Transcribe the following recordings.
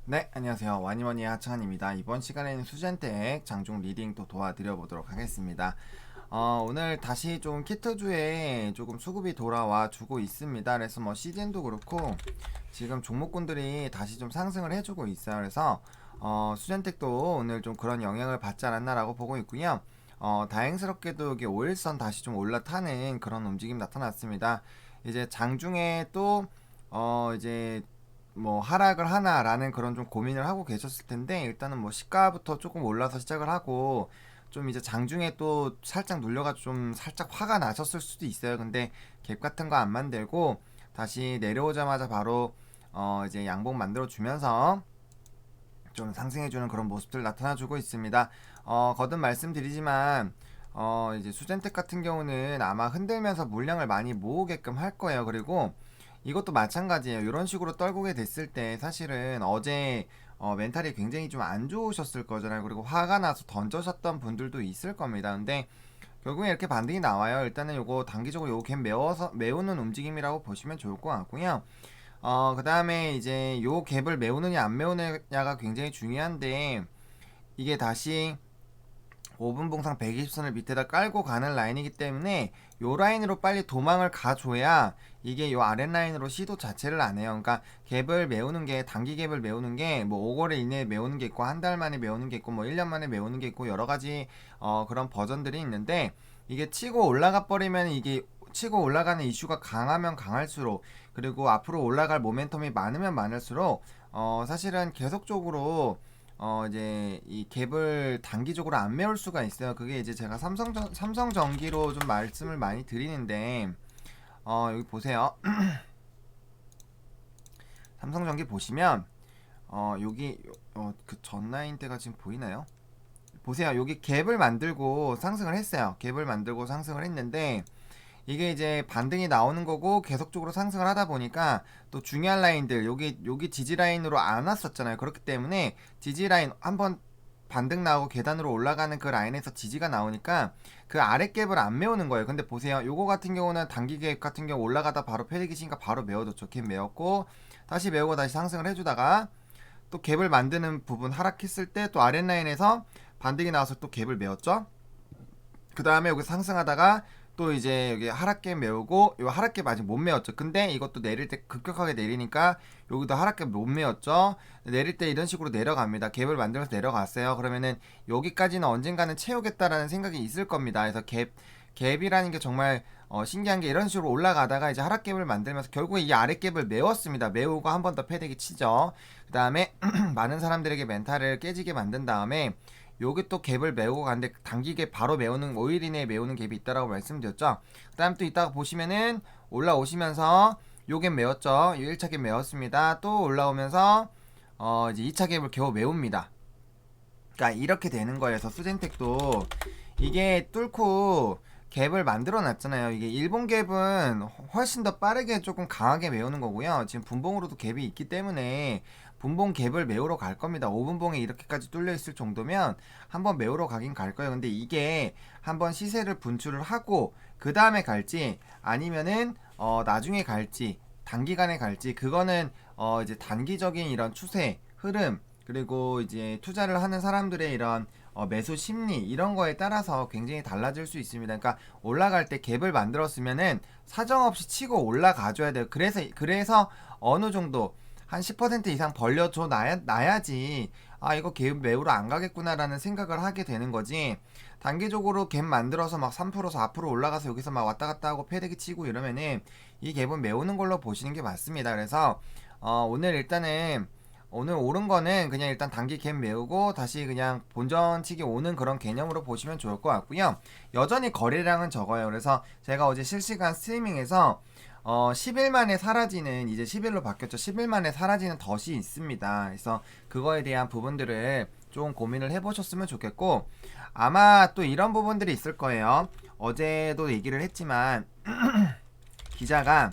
네, 안녕하세요. 와니머니의 하창한입니다. 이번 시간에는 수젠텍 장중 리딩 또 도와드려 보도록 하겠습니다. 오늘 다시 좀 키트주에 조금 수급이 돌아와 주고 있습니다. 그래서 뭐 시즌도 그렇고 지금 종목군들이 다시 좀 상승을 해주고 있어요. 그래서 수젠텍도 오늘 좀 그런 영향을 받지 않았나라고 보고 있고요. 다행스럽게도 여기 5일선 다시 좀 올라타는 그런 움직임 나타났습니다. 이제 장중에 또 이제 뭐 하락을 하나라는 그런 좀 고민을 하고 계셨을 텐데, 일단은 뭐 시가부터 조금 올라서 시작을 하고 좀 이제 장중에 또 살짝 눌려가지고 좀 살짝 화가 나셨을 수도 있어요. 근데 갭 같은 거 안 만들고 다시 내려오자마자 바로 이제 양봉 만들어 주면서 좀 상승해주는 그런 모습들 나타나주고 있습니다. 거듭 말씀드리지만 이제 수젠텍 같은 경우는 아마 흔들면서 물량을 많이 모으게끔 할 거예요. 그리고 이것도 마찬가지예요. 이런 식으로 떨구게 됐을 때 사실은 어제 멘탈이 굉장히 좀 안 좋으셨을 거잖아요. 그리고 화가 나서 던져셨던 분들도 있을 겁니다. 근데 결국에 이렇게 반등이 나와요. 일단은 요거 단기적으로 요거 갭 메우는 움직임이라고 보시면 좋을 것 같고요. 그 다음에 이제 요 갭을 메우느냐 안 메우느냐가 굉장히 중요한데, 이게 다시 5분 봉상 120선을 밑에다 깔고 가는 라인이기 때문에 요 라인으로 빨리 도망을 가줘야 이게 요 아랫라인으로 시도 자체를 안 해요. 그러니까 갭을 메우는 게, 단기 갭을 메우는 게 뭐 5거래 이내에 메우는 게 있고 한 달 만에 메우는 게 있고 뭐 1년 만에 메우는 게 있고 여러 가지 그런 버전들이 있는데, 이게 치고 올라가 버리면 이게 치고 올라가는 이슈가 강하면 강할수록, 그리고 앞으로 올라갈 모멘텀이 많으면 많을수록 사실은 계속적으로 이제 이 갭을 단기적으로 안 메울 수가 있어요. 그게 이제 제가 삼성전기로 좀 말씀을 많이 드리는데, 여기 보세요. 삼성전기 보시면 여기 그 전라인 때가 지금 보이나요? 보세요. 여기 갭을 만들고 상승을 했어요. 갭을 만들고 상승을 했는데, 이게 이제 반등이 나오는 거고 계속적으로 상승을 하다 보니까 또 중요한 라인들, 여기 지지 라인으로 안 왔었잖아요. 그렇기 때문에 지지 라인 한번 반등 나오고 계단으로 올라가는 그 라인에서 지지가 나오니까 그 아래 갭을 안 메우는 거예요. 근데 보세요. 요거 같은 경우는 단기 갭 같은 경우 올라가다 바로 패대기시니까 바로 메워줬죠. 갭 메웠고 다시 메우고 다시 상승을 해주다가 또 갭을 만드는 부분 하락했을 때 또 아랫라인에서 반등이 나와서 또 갭을 메웠죠. 그 다음에 여기 상승하다가 또 이제 여기 하락갭 메우고, 요 하락갭 아직 못 메웠죠. 근데 이것도 내릴 때 급격하게 내리니까 여기도 하락갭 못 메웠죠. 내릴 때 이런 식으로 내려갑니다. 갭을 만들어서 내려갔어요. 그러면은 여기까지는 언젠가는 채우겠다라는 생각이 있을 겁니다. 그래서 갭이라는 게 정말 신기한 게, 이런 식으로 올라가다가 이제 하락갭을 만들면서 결국에 이 아랫갭을 메웠습니다. 메우고 한 번 더 패대기 치죠. 그 다음에 많은 사람들에게 멘탈을 깨지게 만든 다음에 여기 또 갭을 메우고 가는데, 단기 갭 바로 메우는 5일 이내에 메우는 갭이 있다라고 말씀드렸죠. 그 다음 또 이따가 보시면은 올라오시면서 요 갭 메웠죠. 요 1차 갭 메웠습니다. 또 올라오면서 이제 2차 갭을 겨우 메웁니다. 그러니까 이렇게 되는 거예요. 그래서 수젠텍도 이게 뚫고 갭을 만들어 놨잖아요. 이게 일본 갭은 훨씬 더 빠르게 조금 강하게 메우는 거고요. 지금 분봉으로도 갭이 있기 때문에 분봉 갭을 메우러 갈 겁니다. 5분봉에 이렇게까지 뚫려 있을 정도면 한번 메우러 가긴 갈 거예요. 근데 이게 한번 시세를 분출을 하고 그 다음에 갈지 아니면은 나중에 갈지 단기간에 갈지, 그거는 이제 단기적인 이런 추세 흐름, 그리고 이제 투자를 하는 사람들의 이런 매수 심리, 이런 거에 따라서 굉장히 달라질 수 있습니다. 그러니까 올라갈 때 갭을 만들었으면은 사정없이 치고 올라가줘야 돼요. 그래서 어느 정도 한 10% 이상 벌려줘 놔야지, 아 이거 갭 매우러 안 가겠구나라는 생각을 하게 되는 거지. 단기적으로 갭 만들어서 막 3% 4% 올라가서 여기서 막 왔다 갔다 하고 패대기 치고 이러면은 이 갭은 메우는 걸로 보시는 게 맞습니다. 그래서 오늘 일단은 오늘 오른 거는 그냥 일단 단기 갭 메우고 다시 그냥 본전치기 오는 그런 개념으로 보시면 좋을 것 같고요. 여전히 거래량은 적어요. 그래서 제가 어제 실시간 스트리밍에서 10일 만에 사라지는, 이제 10일로 바뀌었죠. 10일 만에 사라지는 덫이 있습니다. 그래서 그거에 대한 부분들을 좀 고민을 해보셨으면 좋겠고, 아마 또 이런 부분들이 있을 거예요. 어제도 얘기를 했지만 기자가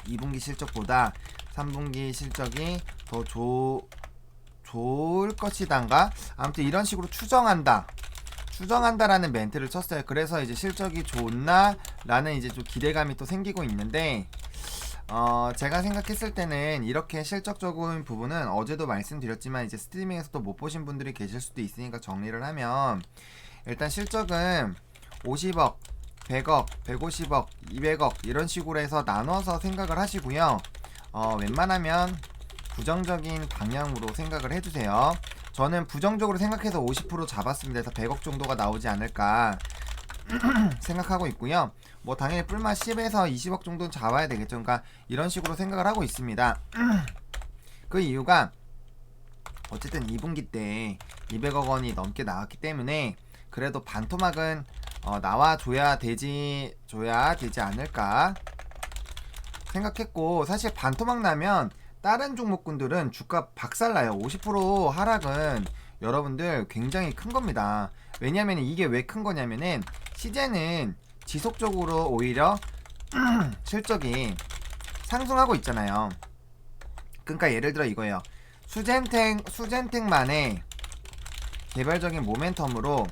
2분기 실적보다 3분기 실적이 더 좋을 것이단가? 아무튼 이런 식으로 추정한다라는 멘트를 쳤어요. 그래서 이제 실적이 좋나? 라는 이제 좀 기대감이 또 생기고 있는데, 제가 생각했을 때는 이렇게 실적적인 부분은 어제도 말씀드렸지만 이제 스트리밍에서도 못 보신 분들이 계실 수도 있으니까 정리를 하면 일단 실적은 50억, 100억, 150억, 200억 이런 식으로 해서 나눠서 생각을 하시고요. 웬만하면 부정적인 방향으로 생각을 해주세요. 저는 부정적으로 생각해서 50% 잡았습니다. 그래서 100억 정도가 나오지 않을까 생각하고 있고요. 뭐 당연히 뿔마 10에서 20억 정도는 잡아야 되겠죠. 그러니까 이런 식으로 생각을 하고 있습니다. 그 이유가 어쨌든 2분기 때 200억 원이 넘게 나왔기 때문에 그래도 반토막은 나와줘야 되지 않을까 생각했고, 사실 반토막 나면 다른 종목군들은 주가 박살나요. 50% 하락은 여러분들 굉장히 큰 겁니다. 왜냐면 이게 왜 큰 거냐면은 시제는 지속적으로 오히려 실적이 상승하고 있잖아요. 그러니까 예를 들어 이거예요. 수젠텍만의 개별적인 모멘텀으로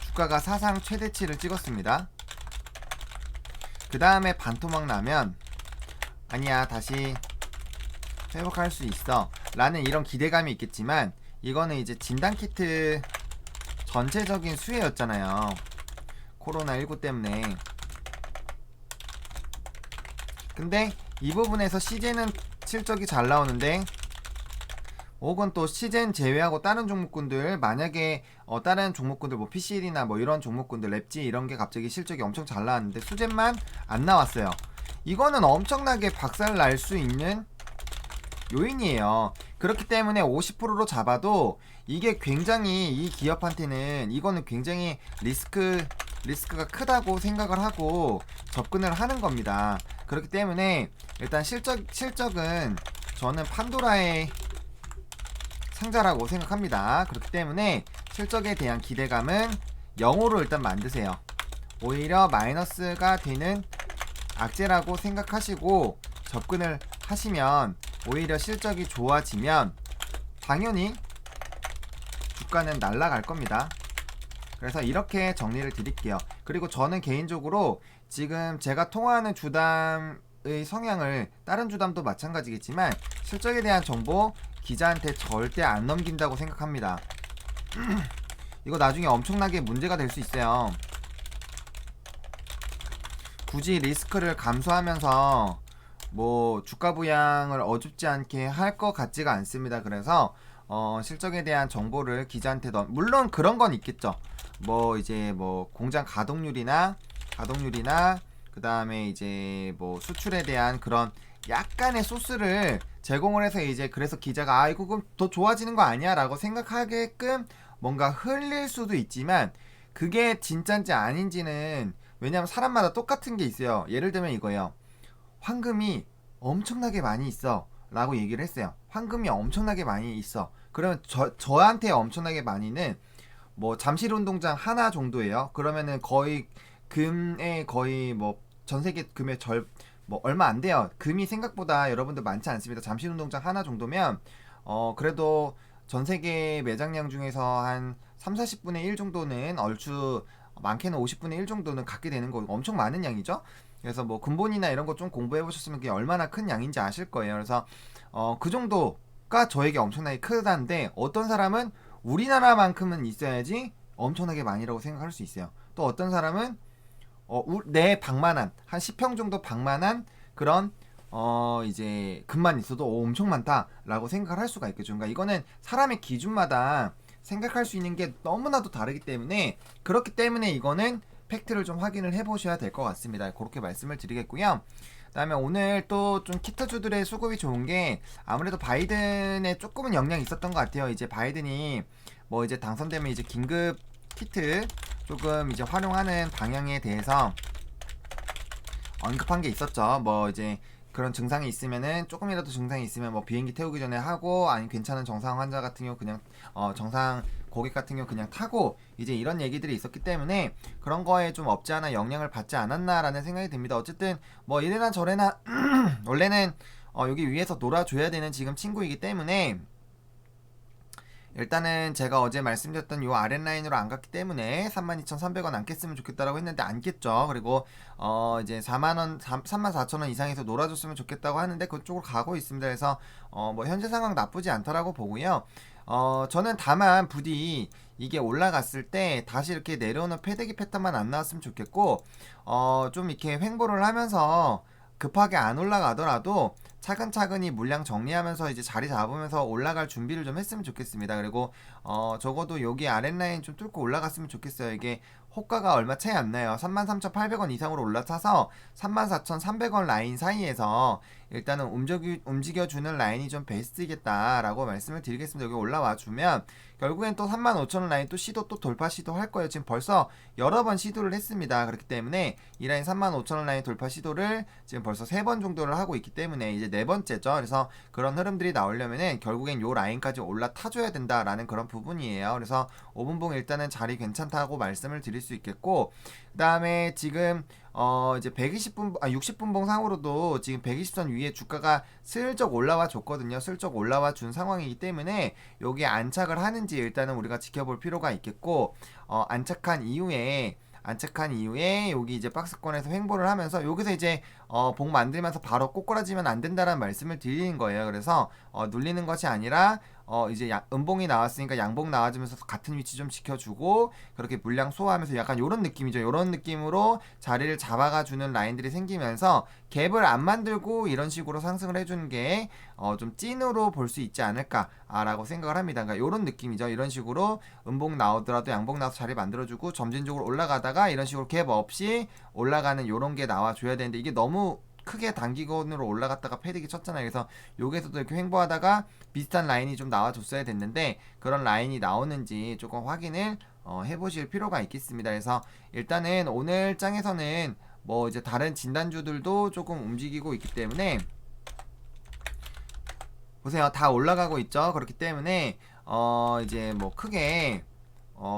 주가가 사상 최대치를 찍었습니다. 그 다음에 반토막 나면 아니야 다시 회복할 수 있어 라는 이런 기대감이 있겠지만, 이거는 이제 진단키트 전체적인 수혜였잖아요. 코로나19 때문에. 근데 이 부분에서 시젠은 실적이 잘 나오는데, 혹은 또 시젠 제외하고 다른 종목군들, 만약에 다른 종목군들 뭐 PCL이나 뭐 이런 종목군들 랩지 이런 게 갑자기 실적이 엄청 잘 나왔는데 수젠만 안 나왔어요. 이거는 엄청나게 박살 날 수 있는 요인이에요. 그렇기 때문에 50%로 잡아도 이게 굉장히 이 기업한테는 이거는 굉장히 리스크가 크다고 생각을 하고 접근을 하는 겁니다. 그렇기 때문에 일단 실적은 저는 판도라의 상자라고 생각합니다. 그렇기 때문에 실적에 대한 기대감은 0으로 일단 만드세요. 오히려 마이너스가 되는 악재라고 생각하시고 접근을 하시면 오히려 실적이 좋아지면 당연히 주가는 날아갈 겁니다. 그래서 이렇게 정리를 드릴게요. 그리고 저는 개인적으로 지금 제가 통화하는 주담의 성향을, 다른 주담도 마찬가지겠지만 실적에 대한 정보 기자한테 절대 안 넘긴다고 생각합니다. 이거 나중에 엄청나게 문제가 될 수 있어요. 굳이 리스크를 감수하면서 뭐 주가 부양을 어줍지 않게 할 것 같지가 않습니다. 그래서 실적에 대한 정보를 기자한테 물론 그런 건 있겠죠. 뭐 이제 뭐 공장 가동률이나 그 다음에 이제 뭐 수출에 대한 그런 약간의 소스를 제공을 해서 이제 그래서 기자가 이거 그럼 더 좋아지는 거 아니야? 라고 생각하게끔 뭔가 흘릴 수도 있지만, 그게 진짠지 아닌지는, 왜냐면 사람마다 똑같은 게 있어요. 예를 들면 이거예요. 황금이 엄청나게 많이 있어 라고 얘기를 했어요. 황금이 엄청나게 많이 있어. 그러면 저한테 엄청나게 많이는 뭐 잠실 운동장 하나 정도예요. 그러면은 거의 금의 거의 뭐 전세계 금의 뭐 얼마 안 돼요. 금이 생각보다 여러분들 많지 않습니다. 잠실 운동장 하나 정도면 그래도 전세계 매장량 중에서 한 3-40분의 1 정도는 얼추, 많게는 50분의 1 정도는 갖게 되는 거, 엄청 많은 양이죠. 그래서 뭐 근본이나 이런 거 좀 공부해 보셨으면 그게 얼마나 큰 양인지 아실 거예요. 그래서 그 정도가 저에게 엄청나게 크다는데, 어떤 사람은 우리나라만큼은 있어야지 엄청나게 많이라고 생각할 수 있어요. 또 어떤 사람은 내 방만한 한 10평 정도 방만한 그런 이제 금만 있어도 엄청 많다라고 생각을 할 수가 있겠죠. 그러니까 이거는 사람의 기준마다 생각할 수 있는 게 너무나도 다르기 때문에, 그렇기 때문에 이거는 팩트를 좀 확인을 해보셔야 될 것 같습니다. 그렇게 말씀을 드리겠고요. 그 다음에 오늘 또 좀 키트주들의 수급이 좋은 게 아무래도 바이든에 조금은 영향이 있었던 것 같아요. 이제 바이든이 뭐 이제 당선되면 이제 긴급 키트 조금 이제 활용하는 방향에 대해서 언급한 게 있었죠. 뭐 이제 그런 증상이 있으면은, 조금이라도 증상이 있으면 뭐 비행기 태우기 전에 하고, 아니 괜찮은 정상 환자 같은 경우 그냥 정상 고객 같은 경우 그냥 타고, 이제 이런 얘기들이 있었기 때문에 그런 거에 좀 없지 않아 영향을 받지 않았나라는 생각이 듭니다. 어쨌든 뭐 이래나 저래나 원래는 여기 위에서 놀아줘야 되는 지금 친구이기 때문에 일단은 제가 어제 말씀드렸던 요 아랫라인으로 안 갔기 때문에 32,300원 안 깼으면 좋겠다라고 했는데 안 깼죠. 그리고 이제 4만원, 34,000원 이상에서 놀아줬으면 좋겠다고 하는데 그쪽으로 가고 있습니다. 그래서 뭐 현재 상황 나쁘지 않다라고 보고요. 저는 다만 부디 이게 올라갔을 때 다시 이렇게 내려오는 패대기 패턴만 안 나왔으면 좋겠고, 좀 이렇게 횡보를 하면서 급하게 안 올라가더라도 차근차근히 물량 정리하면서 이제 자리 잡으면서 올라갈 준비를 좀 했으면 좋겠습니다. 그리고 적어도 여기 아랫라인 좀 뚫고 올라갔으면 좋겠어요. 이게 호가가 얼마 차이 안 나요. 33,800원 이상으로 올라타서 34,300원 라인 사이에서 일단은 움직여주는 라인이 좀 베스트겠다라고 말씀을 드리겠습니다. 여기 올라와 주면 결국엔 또 35,000원 라인 또 시도 또 돌파 시도 할 거예요. 지금 벌써 여러 번 시도를 했습니다. 그렇기 때문에 이 라인 35,000원 라인 돌파 시도를 지금 벌써 3번 정도를 하고 있기 때문에 이제 네 번째죠. 그래서 그런 흐름들이 나오려면은 결국엔 요 라인까지 올라타줘야 된다라는 그런 부분이에요. 그래서 5분봉 일단은 자리 괜찮다고 말씀을 드릴 수 있겠고, 그 다음에 지금 이제 60분봉 상으로도 지금 120선 위에 주가가 슬쩍 올라와 줬거든요. 슬쩍 올라와 준 상황이기 때문에 여기에 안착을 하는지 일단은 우리가 지켜볼 필요가 있겠고, 안착한 이후에 여기 이제 박스권에서 횡보를 하면서 여기서 이제 봉 만들면서 바로 꼬꾸라지면 안 된다라는 말씀을 드리는 거예요. 그래서 눌리는 것이 아니라 이제 음봉이 나왔으니까 양봉 나와주면서 같은 위치 좀 지켜주고 그렇게 물량 소화하면서 약간 요런 느낌이죠. 요런 느낌으로 자리를 잡아가주는 라인들이 생기면서 갭을 안 만들고 이런 식으로 상승을 해주는 게 좀 찐으로 볼 수 있지 않을까라고 생각을 합니다. 그러니까 요런 느낌이죠. 이런 식으로 음봉 나오더라도 양봉 나와서 자리 만들어주고 점진적으로 올라가다가 이런 식으로 갭 없이 올라가는 요런 게 나와줘야 되는데 이게 너무 크게 단기간으로 올라갔다가 패딩이 쳤잖아요. 그래서 여기서도 이렇게 횡보하다가 비슷한 라인이 좀 나와줬어야 됐는데 그런 라인이 나오는지 조금 확인을 해보실 필요가 있겠습니다. 그래서 일단은 오늘 장에서는 뭐 이제 다른 진단주들도 조금 움직이고 있기 때문에 보세요. 다 올라가고 있죠. 그렇기 때문에 이제 뭐 크게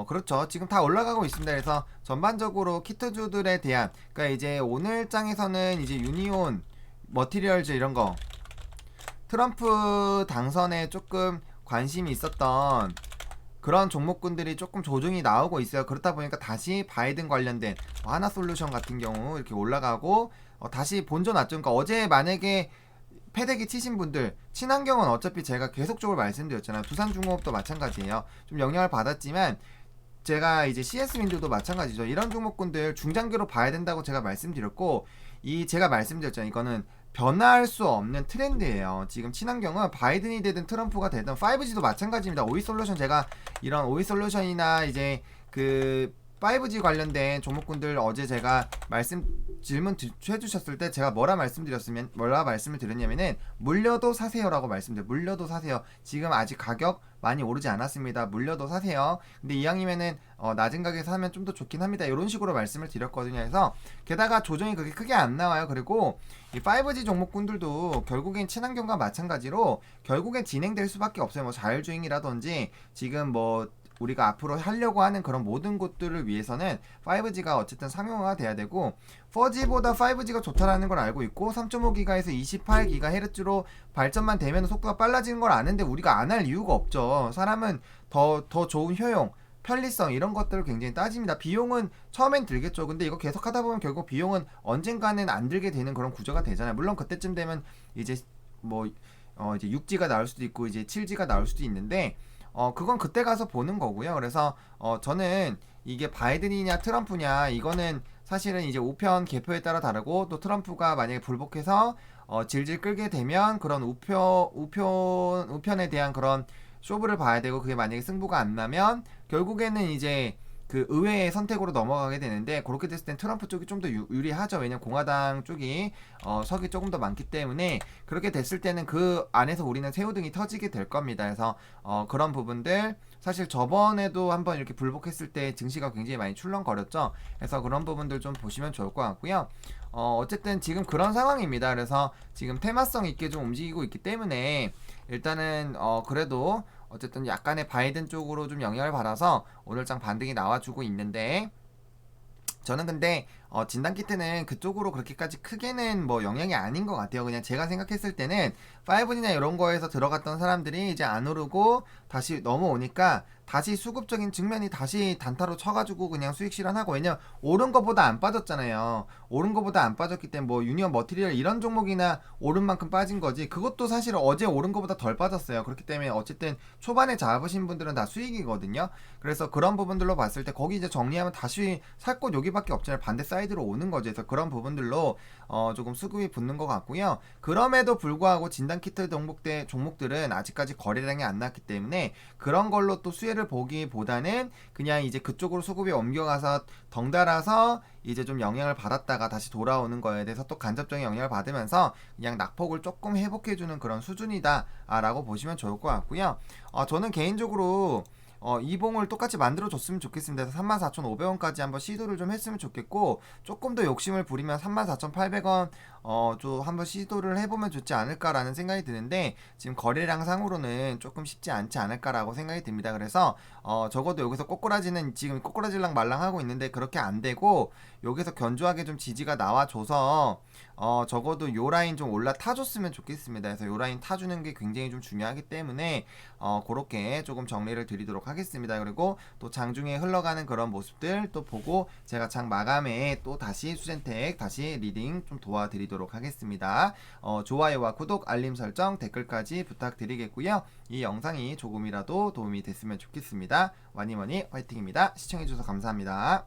그렇죠. 지금 다 올라가고 있습니다. 그래서 전반적으로 키트주들에 대한, 그러니까 이제 오늘 장에서는 이제 유니온, 머티리얼즈 이런 거, 트럼프 당선에 조금 관심이 있었던 그런 종목군들이 조금 조정이 나오고 있어요. 그렇다 보니까 다시 바이든 관련된 하나솔루션 같은 경우 이렇게 올라가고 다시 본전 왔죠. 그러니까 어제 만약에 패대기 치신 분들, 친환경은 어차피 제가 계속적으로 말씀드렸잖아요. 두산중공업도 마찬가지예요. 좀 영향을 받았지만 제가 이제 CS윈드도 마찬가지죠. 이런 종목군들 중장기로 봐야 된다고 제가 말씀드렸고, 제가 말씀드렸잖아요. 이거는 변화할 수 없는 트렌드예요. 지금 친환경은 바이든이 되든 트럼프가 되든 5G도 마찬가지입니다. 오이솔루션, 제가 이런 오이솔루션이나 이제 그 5G 관련된 종목군들 어제 제가 질문 해주셨을 때 제가 뭐라 말씀을 드렸냐면은 물려도 사세요라고 말씀드려요. 물려도 사세요. 지금 아직 가격 많이 오르지 않았습니다. 물려도 사세요. 근데 이왕이면은 낮은 가격에 사면 좀 더 좋긴 합니다. 이런 식으로 말씀을 드렸거든요. 그래서 게다가 조정이 그렇게 크게 안 나와요. 그리고 이 5G 종목군들도 결국엔 친환경과 마찬가지로 결국엔 진행될 수밖에 없어요. 뭐 자율주행이라든지 지금 뭐 우리가 앞으로 하려고 하는 그런 모든 것들을 위해서는 5G가 어쨌든 상용화가 돼야 되고 4G보다 5G가 좋다라는 걸 알고 있고 3.5GHz에서 28GHz로 발전만 되면 속도가 빨라지는 걸 아는데 우리가 안 할 이유가 없죠. 사람은 더 좋은 효용, 편리성 이런 것들을 굉장히 따집니다. 비용은 처음엔 들겠죠. 근데 이거 계속 하다 보면 결국 비용은 언젠가는 안 들게 되는 그런 구조가 되잖아요. 물론 그때쯤 되면 이제 뭐 이제 6G가 나올 수도 있고 이제 7G가 나올 수도 있는데 그건 그때 가서 보는 거고요. 그래서 저는 이게 바이든이냐 트럼프냐 이거는 사실은 이제 우편 개표에 따라 다르고 또 트럼프가 만약에 불복해서 질질 끌게 되면 그런 우편에 대한 그런 쇼부를 봐야 되고 그게 만약에 승부가 안 나면 결국에는 이제 그 의회의 선택으로 넘어가게 되는데 그렇게 됐을 땐 트럼프 쪽이 좀 더 유리하죠. 왜냐면 공화당 쪽이 석이 조금 더 많기 때문에 그렇게 됐을 때는 그 안에서 우리는 새우등이 터지게 될 겁니다. 그래서 그런 부분들 사실 저번에도 한번 이렇게 불복했을 때 증시가 굉장히 많이 출렁거렸죠. 그래서 그런 부분들 좀 보시면 좋을 것 같고요. 어쨌든 지금 그런 상황입니다. 그래서 지금 테마성 있게 좀 움직이고 있기 때문에 일단은 그래도 어쨌든 약간의 바이든 쪽으로 좀 영향을 받아서 오늘장 반등이 나와주고 있는데 저는 근데 진단 키트는 그쪽으로 그렇게까지 크게는 뭐 영향이 아닌 것 같아요. 그냥 제가 생각했을 때는 5G나 이런 거에서 들어갔던 사람들이 이제 안 오르고 다시 넘어오니까 다시 수급적인 측면이 다시 단타로 쳐가지고 그냥 수익 실현하고, 왜냐면 오른 거보다 안 빠졌잖아요. 오른 거보다 안 빠졌기 때문에 뭐 유니언 머티리얼 이런 종목이나 오른 만큼 빠진 거지, 그것도 사실 어제 오른 거보다 덜 빠졌어요. 그렇기 때문에 어쨌든 초반에 잡으신 분들은 다 수익이거든요. 그래서 그런 부분들로 봤을 때 거기 이제 정리하면 다시 살 곳 여기밖에 없잖아요. 반대 사이드로 오는 거죠. 그래서 그런 부분들로 조금 수급이 붙는 것 같고요. 그럼에도 불구하고 진단 키트 종목들은 아직까지 거래량이 안 났기 때문에 그런 걸로 또 수혜를 보기보다는 그냥 이제 그쪽으로 수급이 옮겨가서 덩달아서 이제 좀 영향을 받았다가 다시 돌아오는 거에 대해서 또 간접적인 영향을 받으면서 그냥 낙폭을 조금 회복해주는 그런 수준이다 라고 보시면 좋을 것 같고요. 저는 개인적으로 이봉을 똑같이 만들어줬으면 좋겠습니다. 34,500원까지 한번 시도를 좀 했으면 좋겠고, 조금 더 욕심을 부리면 34,800원 좀 한번 시도를 해보면 좋지 않을까라는 생각이 드는데, 지금 거래량 상으로는 조금 쉽지 않지 않을까라고 생각이 듭니다. 그래서 적어도 여기서 꼬꾸라지는 지금 꼬꾸라질랑 말랑하고 있는데 그렇게 안 되고, 여기서 견조하게 좀 지지가 나와줘서 적어도 요 라인 좀 올라타줬으면 좋겠습니다. 그래서 요 라인 타주는 게 굉장히 좀 중요하기 때문에 그렇게 조금 정리를 드리도록 하겠습니다. 그리고 또 장중에 흘러가는 그런 모습들 또 보고 제가 장 마감에 또 다시 수젠텍 다시 리딩 좀 도와드리도록 하겠습니다. 좋아요와 구독, 알림 설정, 댓글까지 부탁드리겠고요. 이 영상이 조금이라도 도움이 됐으면 좋겠습니다. 와니머니 화이팅입니다. 시청해주셔서 감사합니다.